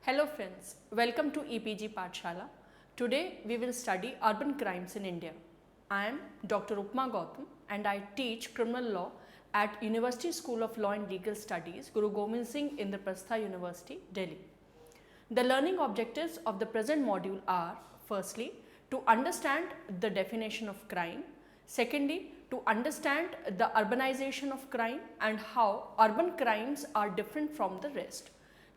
Hello friends, welcome to EPG Pathshala. Today we will study urban crimes in India. I am Dr. Upma Gautam and I teach criminal law at University School of Law and Legal Studies, Guru Gobind Singh Indraprastha University, Delhi. The learning objectives of the present module are, firstly, to understand the definition of crime, secondly, to understand the urbanization of crime and how urban crimes are different from the rest.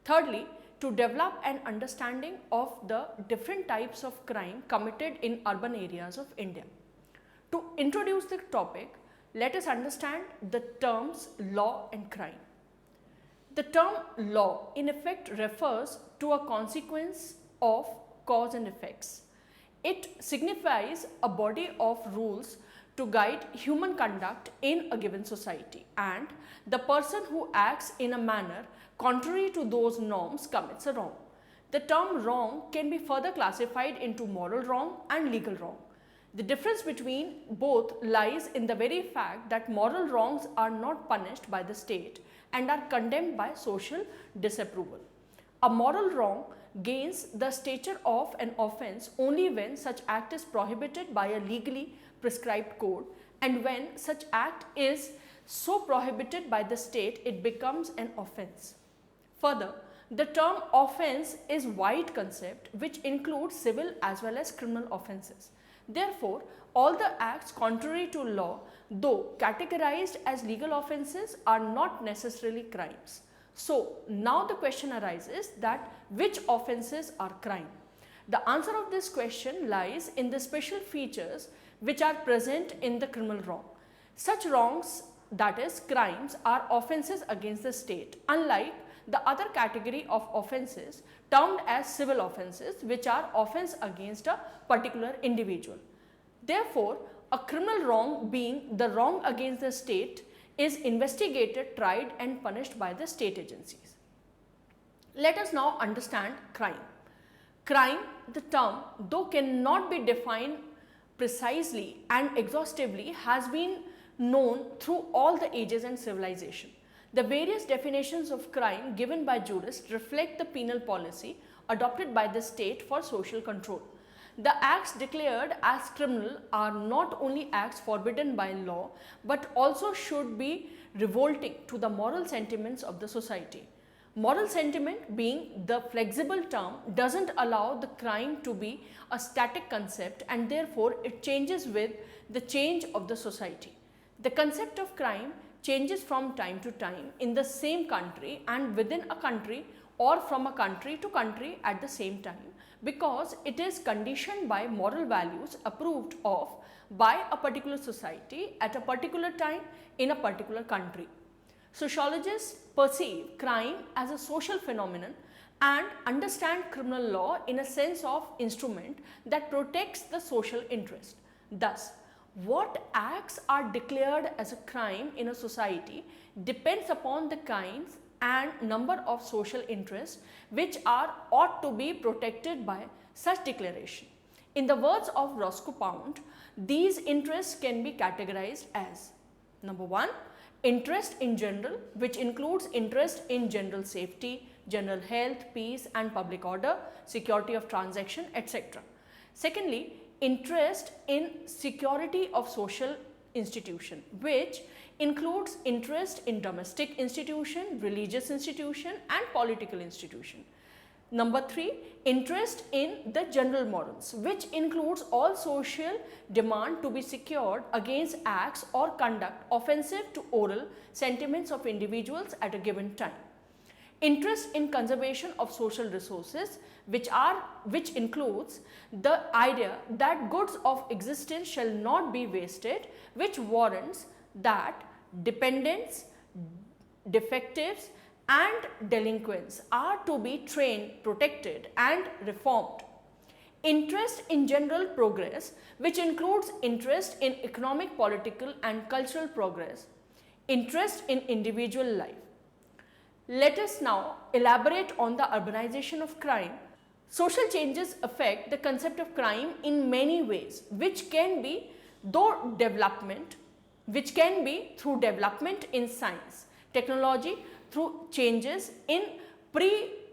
Thirdly, to develop an understanding of the different types of crime committed in urban areas of India. To introduce the topic, let us understand the terms law and crime. The term law in effect refers to a consequence of cause and effects. It signifies a body of rules to guide human conduct in a given society, and the person who acts in a manner contrary to those norms commits a wrong. The term wrong can be further classified into moral wrong and legal wrong. The difference between both lies in the very fact that moral wrongs are not punished by the state and are condemned by social disapproval. A moral wrong gains the stature of an offence only when such act is prohibited by a legally prescribed code, and when such act is so prohibited by the state it becomes an offence. Further, the term offence is wide concept which includes civil as well as criminal offences. Therefore, all the acts contrary to law, though categorized as legal offences, are not necessarily crimes. So, now the question arises that which offences are crime? The answer of this question lies in the special features which are present in the criminal wrong. Such wrongs, that is crimes, are offences against the state, unlike the other category of offences termed as civil offences, which are offence against a particular individual. Therefore, a criminal wrong, being the wrong against the state, is investigated, tried and punished by the state agencies. Let us now understand crime. Crime, the term, though cannot be defined precisely and exhaustively, has been known through all the ages and civilization. The various definitions of crime given by jurists reflect the penal policy adopted by the state for social control. The acts declared as criminal are not only acts forbidden by law, but also should be revolting to the moral sentiments of the society. Moral sentiment, being the flexible term, doesn't allow the crime to be a static concept, and therefore it changes with the change of the society. The concept of crime changes from time to time in the same country and within a country, or from a country to country at the same time, because it is conditioned by moral values approved of by a particular society at a particular time in a particular country. Sociologists perceive crime as a social phenomenon and understand criminal law in a sense of instrument that protects the social interest. Thus, what acts are declared as a crime in a society depends upon the kinds and number of social interests which are ought to be protected by such declaration. In the words of Roscoe Pound, these interests can be categorized as: number 1, interest in general, which includes interest in general safety, general health, peace and public order, security of transaction, etc. Secondly, interest in security of social institution, which includes interest in domestic institution, religious institution and political institution. Number 3, interest in the general morals, which includes all social demand to be secured against acts or conduct offensive to oral sentiments of individuals at a given time. Interest in conservation of social resources, which includes the idea that goods of existence shall not be wasted, which warrants that dependents, defectives and delinquents are to be trained, protected and reformed. Interest in general progress, which includes interest in economic, political and cultural progress. Interest in individual life. Let us now elaborate on the urbanization of crime. Social changes affect the concept of crime in many ways, which can be through development in science, technology, through changes in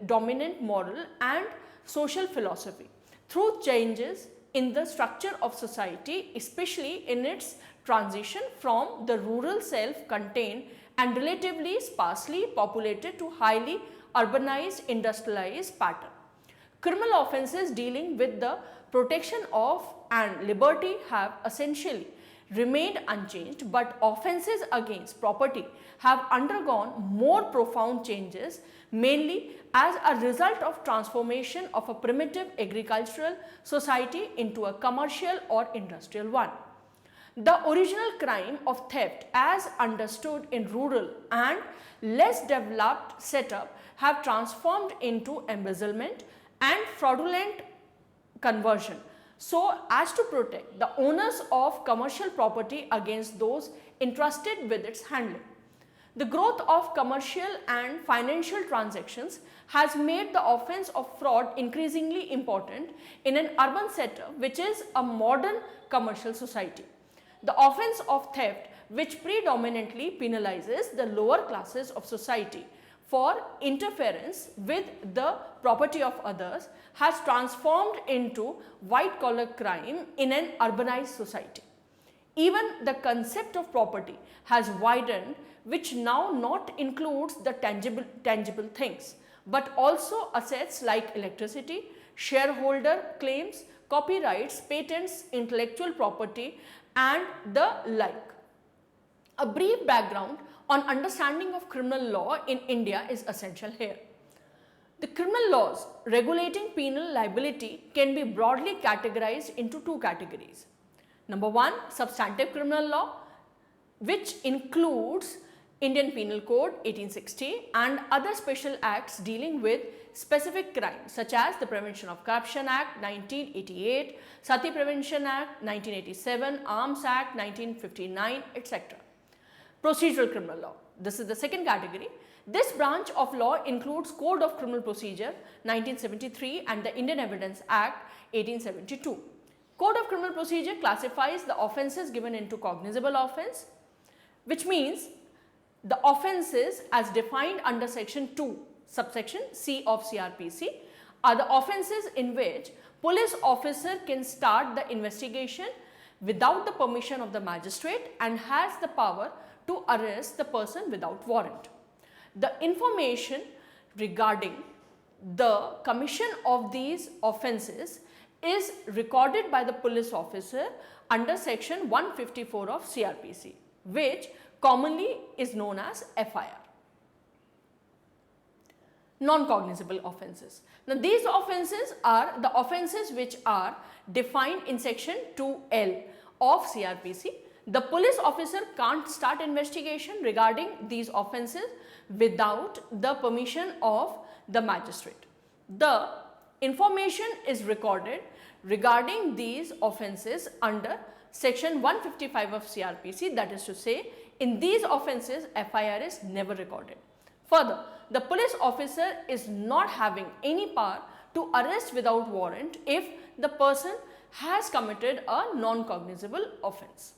dominant moral and social philosophy through changes in the structure of society, especially in its transition from the rural self-contained and relatively sparsely populated to highly urbanized industrialized pattern. Criminal offences dealing with the protection of and liberty have essentially remained unchanged, but offences against property have undergone more profound changes, mainly as a result of transformation of a primitive agricultural society into a commercial or industrial one. The original crime of theft as understood in rural and less developed setup have transformed into embezzlement and fraudulent conversion so as to protect the owners of commercial property against those entrusted with its handling. The growth of commercial and financial transactions has made the offence of fraud increasingly important in an urban setup which is a modern commercial society. The offence of theft, which predominantly penalizes the lower classes of society for interference with the property of others, has transformed into white collar crime in an urbanized society. Even the concept of property has widened, which now not includes the tangible things, but also assets like electricity, shareholder claims, copyrights, patents, intellectual property and the like. A brief background on understanding of criminal law in India is essential here. The criminal laws regulating penal liability can be broadly categorized into two categories. Number one, substantive criminal law, which includes Indian Penal Code 1860 and other special acts dealing with specific crimes such as the Prevention of Corruption Act 1988, Sati Prevention Act 1987, Arms Act 1959, etc. Procedural criminal law. This is the second category. This branch of law includes Code of Criminal Procedure 1973 and the Indian Evidence Act 1872. Code of Criminal Procedure classifies the offences given into cognizable offence, which means the offences as defined under section 2 subsection C of CRPC are the offences in which police officer can start the investigation without the permission of the magistrate and has the power to arrest the person without warrant. The information regarding the commission of these offences is recorded by the police officer under section 154 of CRPC, which commonly is known as FIR. Non-cognizable offences. Now, these offences are the offences which are defined in section 2L of CRPC. The police officer can't start investigation regarding these offences without the permission of the magistrate. The information is recorded regarding these offences under section 155 of CRPC, that is to say, in these offences FIR is never recorded. Further, the police officer is not having any power to arrest without warrant if the person has committed a non-cognizable offence,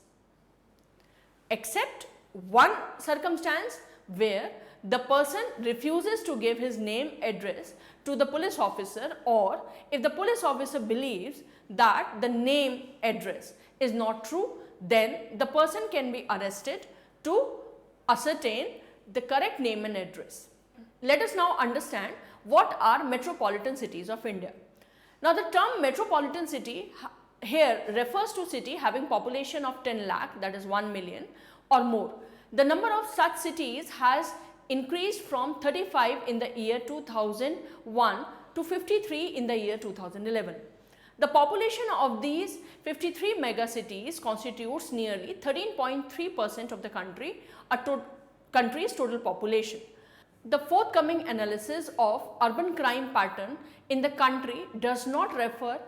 except one circumstance where the person refuses to give his name, address to the police officer, or if the police officer believes that the name, address is not true, then the person can be arrested to ascertain the correct name and address. Let us now understand what are metropolitan cities of India. Now, the term metropolitan city here refers to city having population of 10 lakh, that is 1 million or more. The number of such cities has increased from 35 in the year 2001 to 53 in the year 2011. The population of these 53 mega cities constitutes nearly 13.3% of the country's total population. The forthcoming analysis of urban crime pattern in the country does not refer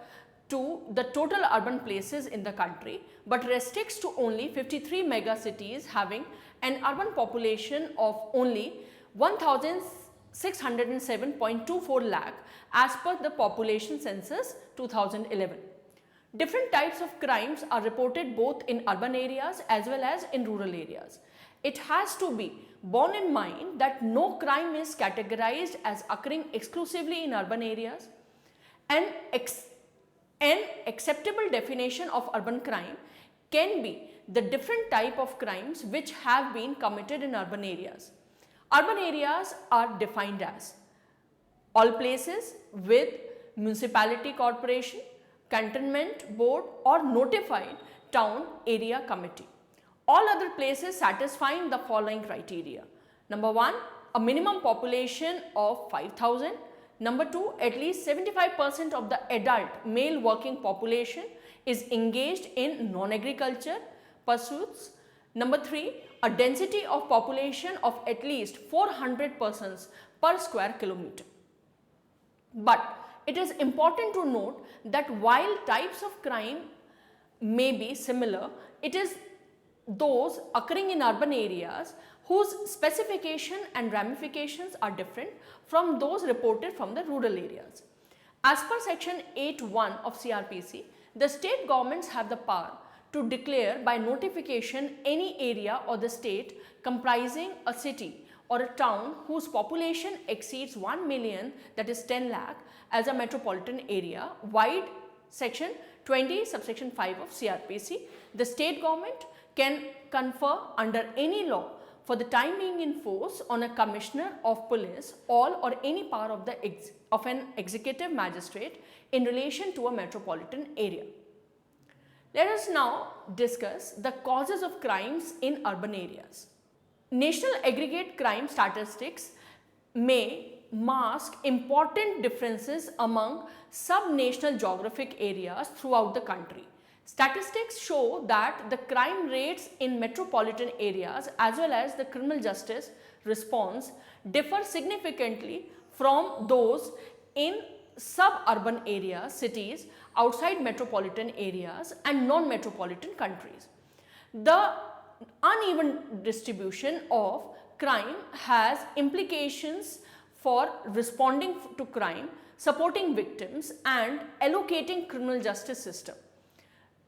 to the total urban places in the country, but restricts to only 53 mega cities having an urban population of only 1,607.24 lakh as per the population census 2011. Different types of crimes are reported both in urban areas as well as in rural areas. It has to be borne in mind that no crime is categorized as occurring exclusively in urban areas. An acceptable definition of urban crime can be the different type of crimes which have been committed in urban areas. Urban areas are defined as all places with municipality corporation, cantonment board or notified town area committee. All other places satisfying the following criteria. Number 1, a minimum population of 5,000. Number 2, at least 75% of the adult male working population is engaged in non-agriculture pursuits. Number 3, a density of population of at least 400 persons per square kilometer. But it is important to note that while types of crime may be similar, it is those occurring in urban areas whose specification and ramifications are different from those reported from the rural areas. As per section 8(1) of CRPC, the state governments have the power to declare by notification any area or the state comprising a city or a town whose population exceeds 1 million, that is 10 lakh, as a metropolitan area. Wide section 20 subsection 5 of CRPC, the state government can confer under any law for the time being in force on a commissioner of police all or any power of an executive magistrate in relation to a metropolitan area. Let us now discuss the causes of crimes in urban areas. National aggregate crime statistics may mask important differences among sub-national geographic areas throughout the country. Statistics show that the crime rates in metropolitan areas as well as the criminal justice response differ significantly from those in suburban areas, cities, outside metropolitan areas and non-metropolitan countries. The uneven distribution of crime has implications for responding to crime, supporting victims and allocating criminal justice system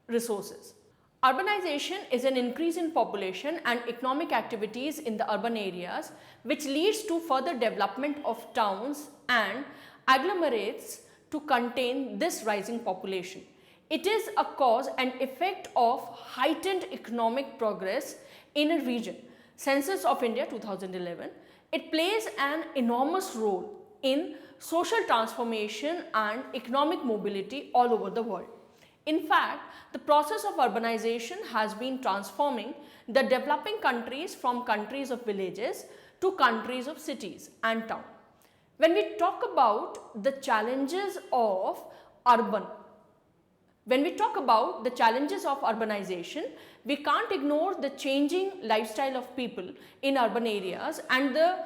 resources. Urbanization is an increase in population and economic activities in the urban areas which leads to further development of towns and agglomerates to contain this rising population. It is a cause and effect of heightened economic progress in a region. Census of India 2011. It plays an enormous role in social transformation and economic mobility all over the world. In fact, the process of urbanization has been transforming the developing countries from countries of villages to countries of cities and towns. When we talk about the challenges of urbanization, we can't ignore the changing lifestyle of people in urban areas and the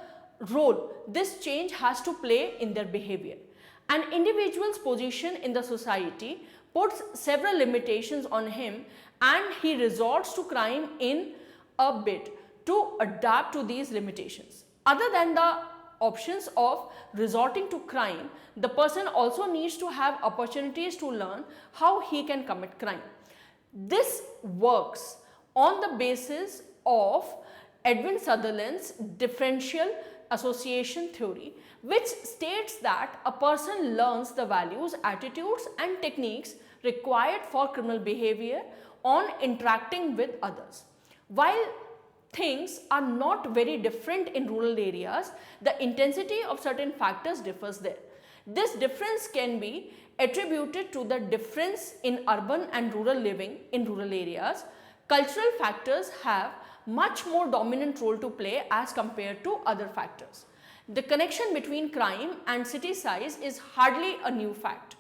role this change has to play in their behavior. An individual's position in the society puts several limitations on him and he resorts to crime in a bid to adapt to these limitations. Other than the options of resorting to crime, the person also needs to have opportunities to learn how he can commit crime. This works on the basis of Edwin Sutherland's differential association theory, which states that a person learns the values, attitudes and techniques required for criminal behavior on interacting with others. While things are not very different in rural areas, the intensity of certain factors differs there. This difference can be attributed to the difference in urban and rural living in rural areas. Cultural factors have much more dominant role to play as compared to other factors. The connection between crime and city size is hardly a new fact.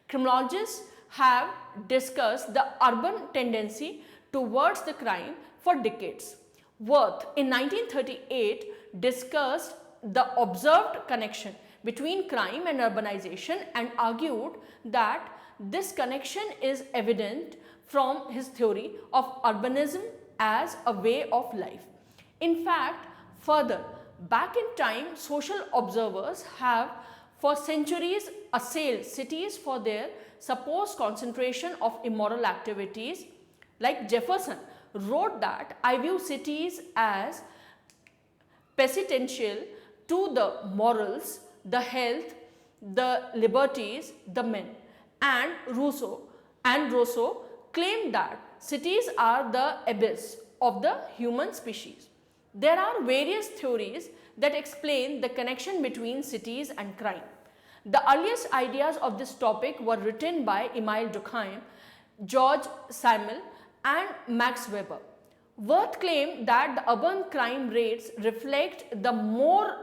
Criminologists have discussed the urban tendency towards the crime for decades. Wirth in 1938 discussed the observed connection between crime and urbanization and argued that this connection is evident from his theory of urbanism as a way of life. In fact, further back in time, social observers have for centuries assailed cities for their supposed concentration of immoral activities. Like Jefferson wrote that I view cities as pestilential to the morals, the health, the liberties, the men. And Rousseau claimed that cities are the abyss of the human species. There are various theories that explain the connection between cities and crime. The earliest ideas of this topic were written by Emile Durkheim, George Simmel and Max Weber. Wirth claimed that the urban crime rates reflect the more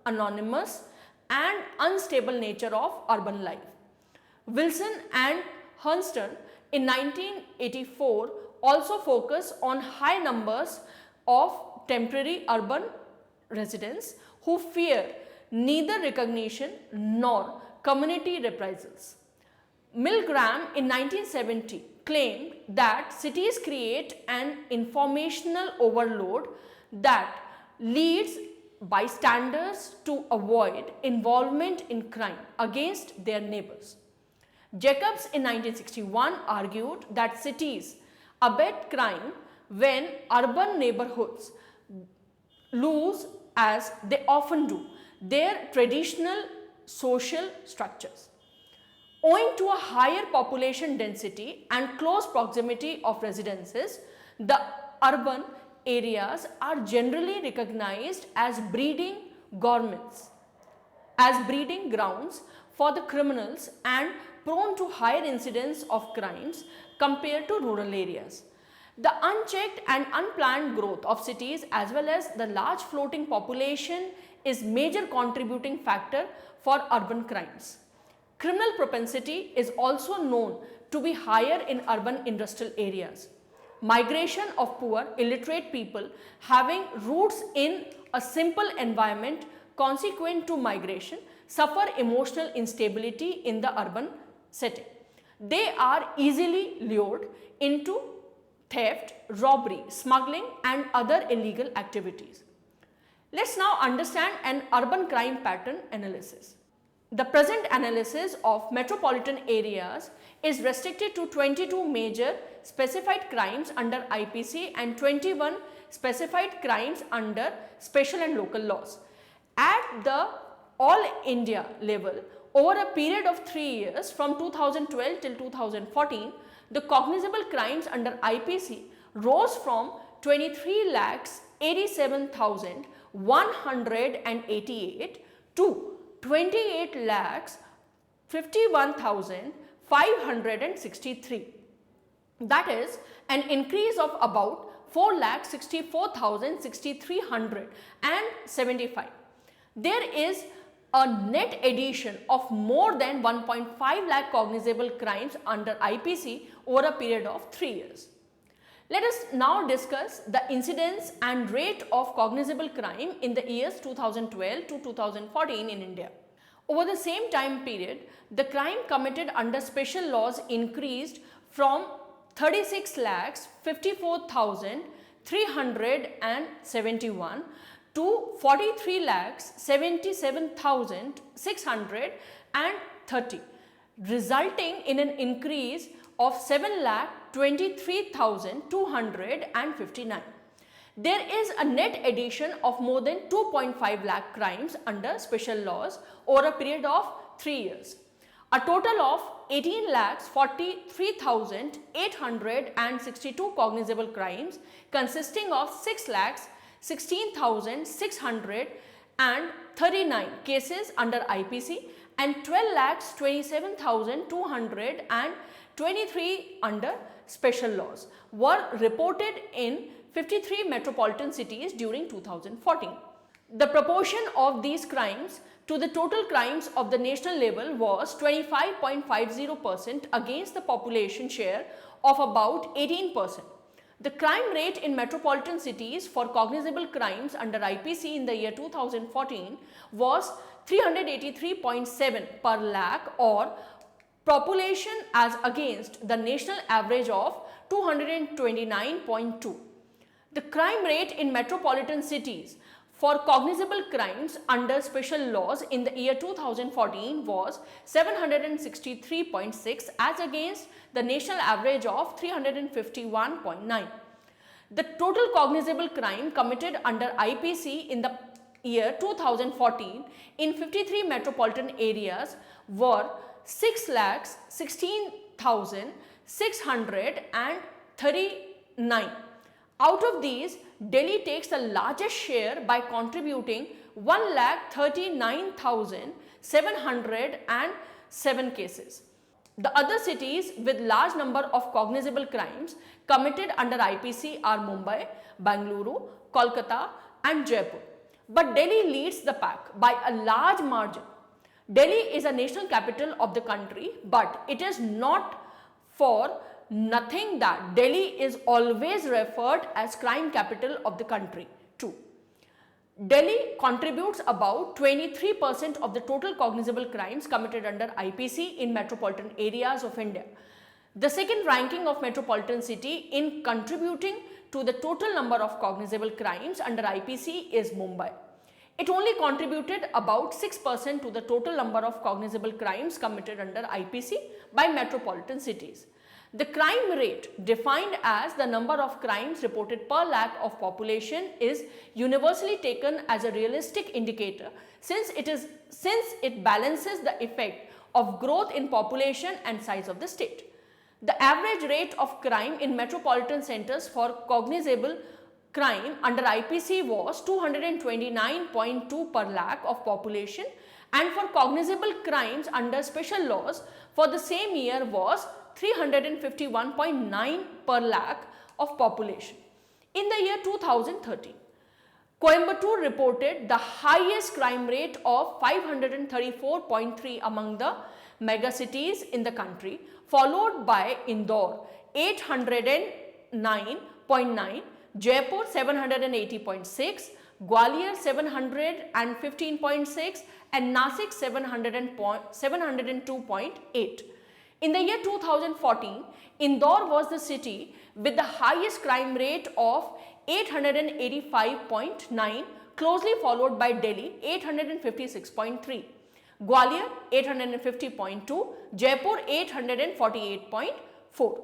anonymous and unstable nature of urban life. Wilson and Hunston in 1984 also focus on high numbers of temporary urban residents who fear neither recognition nor community reprisals. Milgram in 1970 claimed that cities create an informational overload that leads bystanders to avoid involvement in crime against their neighbors. Jacobs in 1961 argued that cities abet crime when urban neighborhoods lose, as they often do, their traditional social structures. Owing to a higher population density and close proximity of residences, the urban areas are generally recognized as breeding grounds for the criminals and prone to higher incidence of crimes compared to rural areas. The unchecked and unplanned growth of cities as well as the large floating population is major contributing factor for urban crimes. Criminal propensity is also known to be higher in urban industrial areas. Migration of poor, illiterate people having roots in a simple environment consequent to migration suffer emotional instability in the urban setting. They are easily lured into theft, robbery, smuggling and other illegal activities. Let's now understand an urban crime pattern analysis. The present analysis of metropolitan areas is restricted to 22 major specified crimes under IPC and 21 specified crimes under special and local laws. At the all India level, over a period of 3 years from 2012 till 2014, the cognizable crimes under IPC rose from 23,87,188 to 28,51,563. That is an increase of about 4,64,6,375. There is a net addition of more than 1.5 lakh cognizable crimes under IPC over a period of 3 years. Let us now discuss the incidence and rate of cognizable crime in the years 2012 to 2014 in India. Over the same time period, the crime committed under special laws increased from 36,54,371 to 43,77,630, resulting in an increase of 7,23,259. There is a net addition of more than 2.5 lakh crimes under special laws over a period of 3 years. A total of 18,43,862 cognizable crimes consisting of 6,16,639 cases under IPC and 12,27,223 under special laws were reported in 53 metropolitan cities during 2014. The proportion of these crimes to the total crimes of the national level was 25.50% against the population share of about 18%. The crime rate in metropolitan cities for cognizable crimes under IPC in the year 2014 was 383.7 per lakh or population as against the national average of 229.2. The crime rate in metropolitan cities for cognizable crimes under special laws in the year 2014 was 763.6 as against the national average of 351.9. The total cognizable crime committed under IPC in the year 2014 in 53 metropolitan areas were 6,16,639. Out of these, Delhi takes the largest share by contributing 1,39,707 cases. The other cities with large number of cognizable crimes committed under IPC are Mumbai, Bangalore, Kolkata and Jaipur. But Delhi leads the pack by a large margin. Delhi is a national capital of the country, but it is not for nothing that Delhi is always referred as crime capital of the country too. Delhi contributes about 23% of the total cognizable crimes committed under IPC in metropolitan areas of India. The second ranking of metropolitan city in contributing to the total number of cognizable crimes under IPC is Mumbai. It only contributed about 6% to the total number of cognizable crimes committed under IPC by metropolitan cities. The crime rate, defined as the number of crimes reported per lakh of population, is universally taken as a realistic indicator since it balances the effect of growth in population and size of the state. The average rate of crime in metropolitan centers for cognizable crime under IPC was 229.2 per lakh of population, and for cognizable crimes under special laws for the same year was 351.9 per lakh of population. In the year 2013, Coimbatore reported the highest crime rate of 534.3 among the megacities in the country, followed by Indore 809.9, Jaipur 780.6, Gwalior 715.6 and Nasik 702.8. In the year 2014, Indore was the city with the highest crime rate of 885.9, closely followed by Delhi 856.3, Gwalior 850.2, Jaipur 848.4.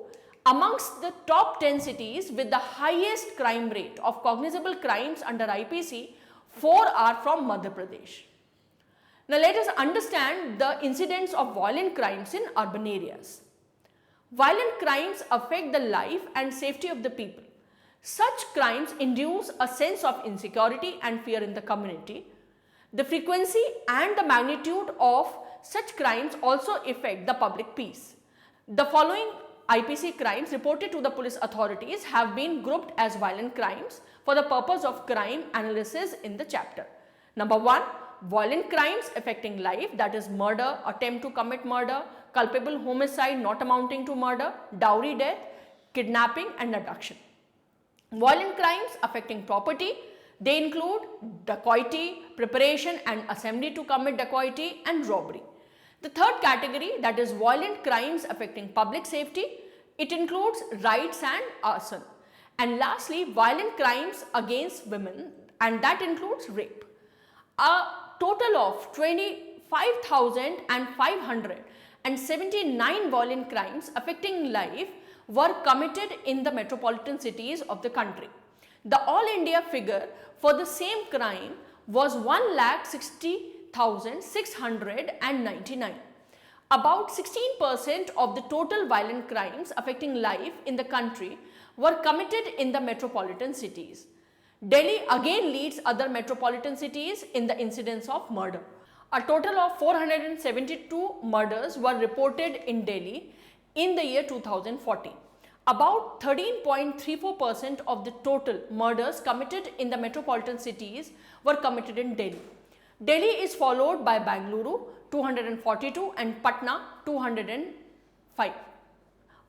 Amongst the top 10 cities with the highest crime rate of cognizable crimes under IPC, 4 are from Madhya Pradesh. Now let us understand the incidence of violent crimes in urban areas. Violent crimes affect the life and safety of the people. Such crimes induce a sense of insecurity and fear in the community. The frequency and the magnitude of such crimes also affect the public peace. The following IPC crimes reported to the police authorities have been grouped as violent crimes for the purpose of crime analysis in the chapter. Number 1, violent crimes affecting life, that is murder, attempt to commit murder, culpable homicide not amounting to murder, dowry death, kidnapping and abduction. Violent crimes affecting property, they include dacoity, preparation and assembly to commit dacoity and robbery. The third category, that is violent crimes affecting public safety, it includes riots and arson. And lastly, violent crimes against women, and that includes rape. A total of 25,579 violent crimes affecting life were committed in the metropolitan cities of the country. The all India figure for the same crime was 1,60,699. About 16% of the total violent crimes affecting life in the country were committed in the metropolitan cities. Delhi again leads other metropolitan cities in the incidence of murder. A total of 472 murders were reported in Delhi in the year 2014. About 13.34% of the total murders committed in the metropolitan cities were committed in Delhi. Delhi is followed by Bangalore 242 and Patna 205.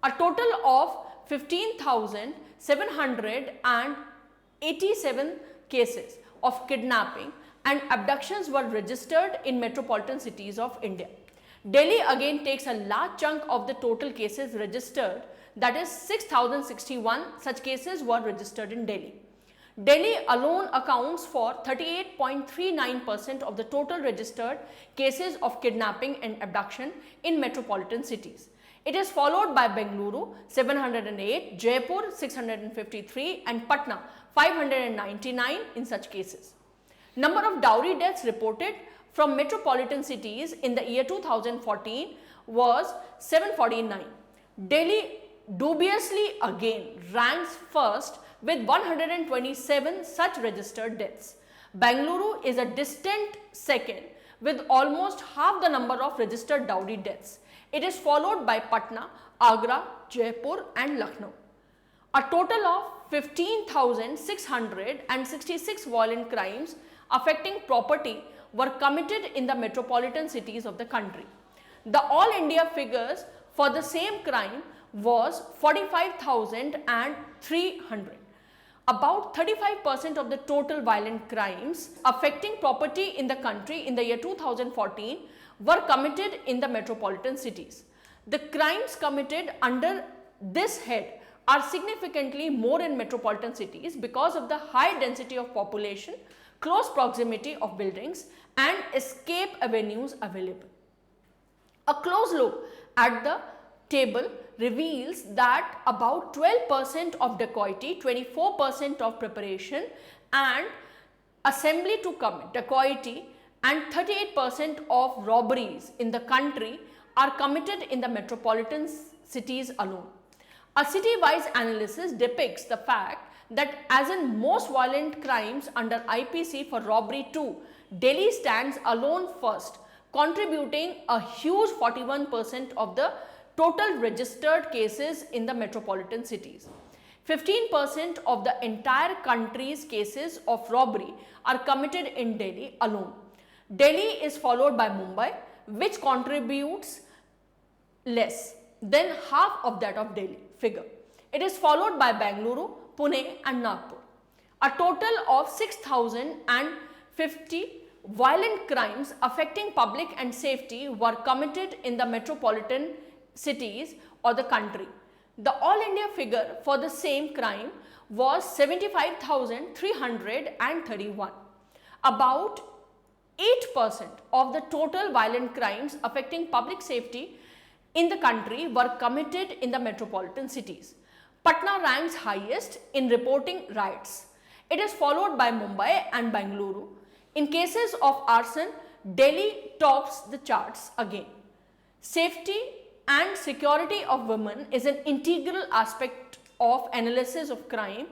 A total of 15,787 cases of kidnapping and abductions were registered in metropolitan cities of India. Delhi again takes a large chunk of the total cases registered, that is 6,061 such cases were registered in Delhi. Delhi alone accounts for 38.39% of the total registered cases of kidnapping and abduction in metropolitan cities. It is followed by Bengaluru 708, Jaipur 653 and Patna 599 in such cases. Number of dowry deaths reported from metropolitan cities in the year 2014 was 749. Delhi dubiously again ranks first with 127 such registered deaths. Bengaluru is a distant second with almost half the number of registered dowry deaths. It is followed by Patna, Agra, Jaipur and Lucknow. A total of 15,666 violent crimes affecting property were committed in the metropolitan cities of the country. The all India figures for the same crime was 45,300. About 35% of the total violent crimes affecting property in the country in the year 2014 were committed in the metropolitan cities. The crimes committed under this head are significantly more in metropolitan cities because of the high density of population, close proximity of buildings and escape avenues available. A close look at the table reveals that about 12% of dacoity, 24% of preparation and assembly to commit dacoity and 38% of robberies in the country are committed in the metropolitan cities alone. A city-wise analysis depicts the fact that as in most violent crimes under IPC for robbery too, Delhi stands alone first, contributing a huge 41% of the total registered cases in the metropolitan cities. 15% of the entire country's cases of robbery are committed in Delhi alone. Delhi is followed by Mumbai, which contributes less than half of that of Delhi figure. It is followed by Bengaluru, Pune and Nagpur. A total of 6,050 violent crimes affecting public and safety were committed in the metropolitan cities or the country. The all India figure for the same crime was 75,331. About 8% of the total violent crimes affecting public safety in the country were committed in the metropolitan cities. Patna ranks highest in reporting riots. It is followed by Mumbai and Bengaluru. In cases of arson, Delhi tops the charts again. Safety and security of women is an integral aspect of analysis of crime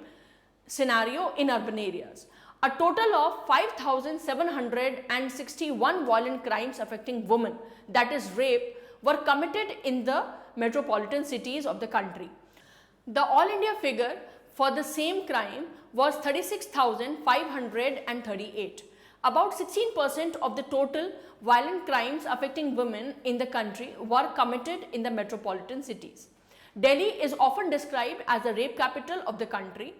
scenario in urban areas. A total of 5,761 violent crimes affecting women, that is rape, were committed in the metropolitan cities of the country. The all India figure for the same crime was 36,538. About 16% of the total violent crimes affecting women in the country were committed in the metropolitan cities. Delhi is often described as the rape capital of the country.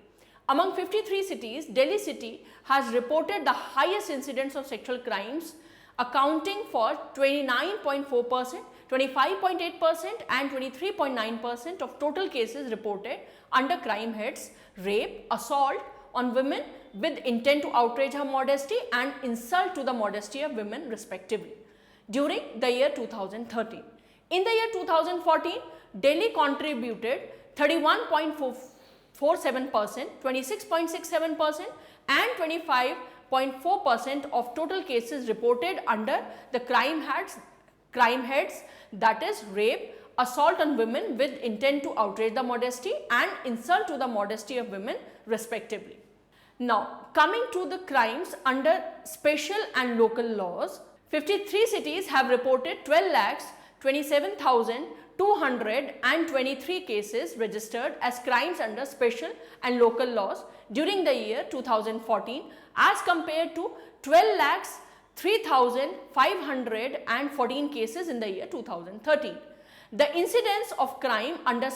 Among 53 cities, Delhi city has reported the highest incidence of sexual crimes, accounting for 29.4%, 25.8% and 23.9% of total cases reported under crime heads rape, assault on women with intent to outrage her modesty and insult to the modesty of women respectively during the year 2013. In the year 2014, Delhi contributed 31.47%, 26.67% and 25.4% of total cases reported under the crime heads, that is rape, assault on women with intent to outrage the modesty and insult to the modesty of women respectively. Now, coming to the crimes under special and local laws, 53 cities have reported 12,27,223 cases registered as crimes under special and local laws during the year 2014 as compared to 12,03,514 cases in the year 2013. The incidence of crime under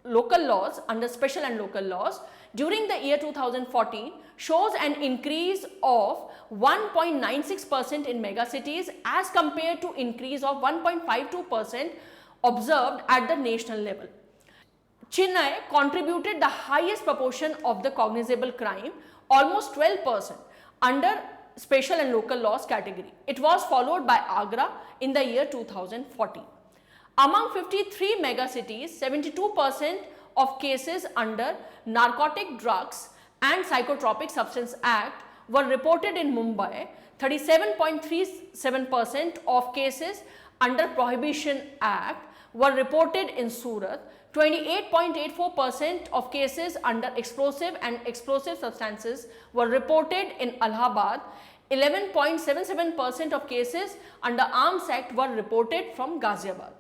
local laws, under special and local laws during the year 2014 shows an increase of 1.96% in megacities as compared to increase of 1.52% observed at the national level. Chennai contributed the highest proportion of the cognizable crime almost 12% under special and local laws category. It was followed by Agra in the year 2014. Among 53 megacities, 72% of cases under Narcotic Drugs and Psychotropic Substance Act were reported in Mumbai, 37.37% of cases under Prohibition Act were reported in Surat, 28.84% of cases under explosive and explosive substances were reported in Allahabad, 11.77% of cases under Arms Act were reported from Ghaziabad.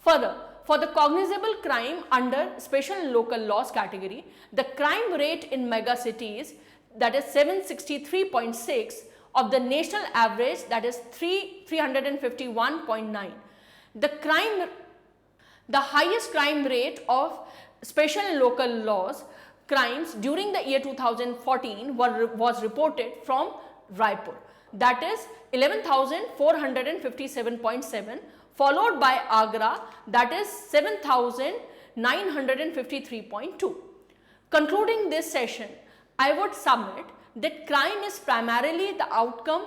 Further, for the cognizable crime under special and local laws category, the crime rate in mega cities, that is 763.6 of the national average, that is 351.9. The highest crime rate of special and local laws crimes during the year 2014 was reported from Raipur, that is 11,457.7, followed by Agra, that is 7,953.2. Concluding this session, I would submit that crime is primarily the outcome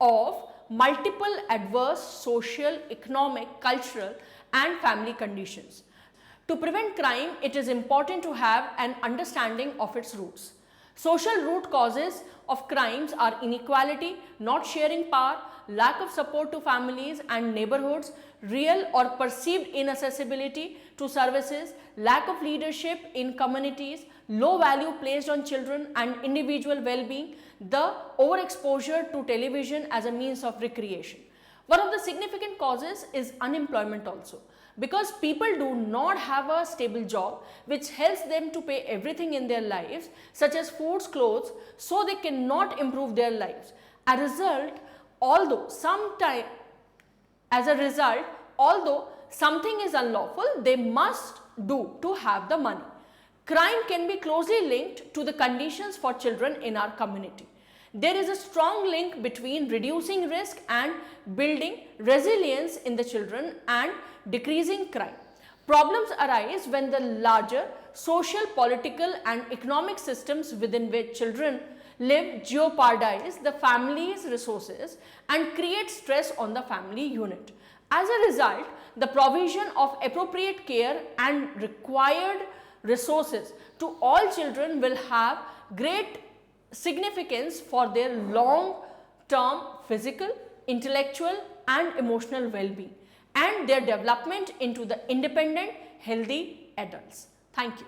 of multiple adverse social, economic, cultural and family conditions. To prevent crime, it is important to have an understanding of its roots. Social root causes of crimes are inequality, not sharing power, lack of support to families and neighborhoods, real or perceived inaccessibility to services, lack of leadership in communities, low value placed on children and individual well-being, the overexposure to television as a means of recreation. One of the significant causes is unemployment also, because people do not have a stable job which helps them to pay everything in their lives, such as foods, clothes, so they cannot improve their lives. As a result, although something is unlawful, they must do to have the money. Crime can be closely linked to the conditions for children in our community. There is a strong link between reducing risk and building resilience in the children and decreasing crime. Problems arise when the larger social, political and economic systems within which children live jeopardize the family's resources and create stress on the family unit. As a result, the provision of appropriate care and required resources to all children will have great significance for their long-term physical, intellectual and emotional well-being and their development into the independent, healthy adults. Thank you.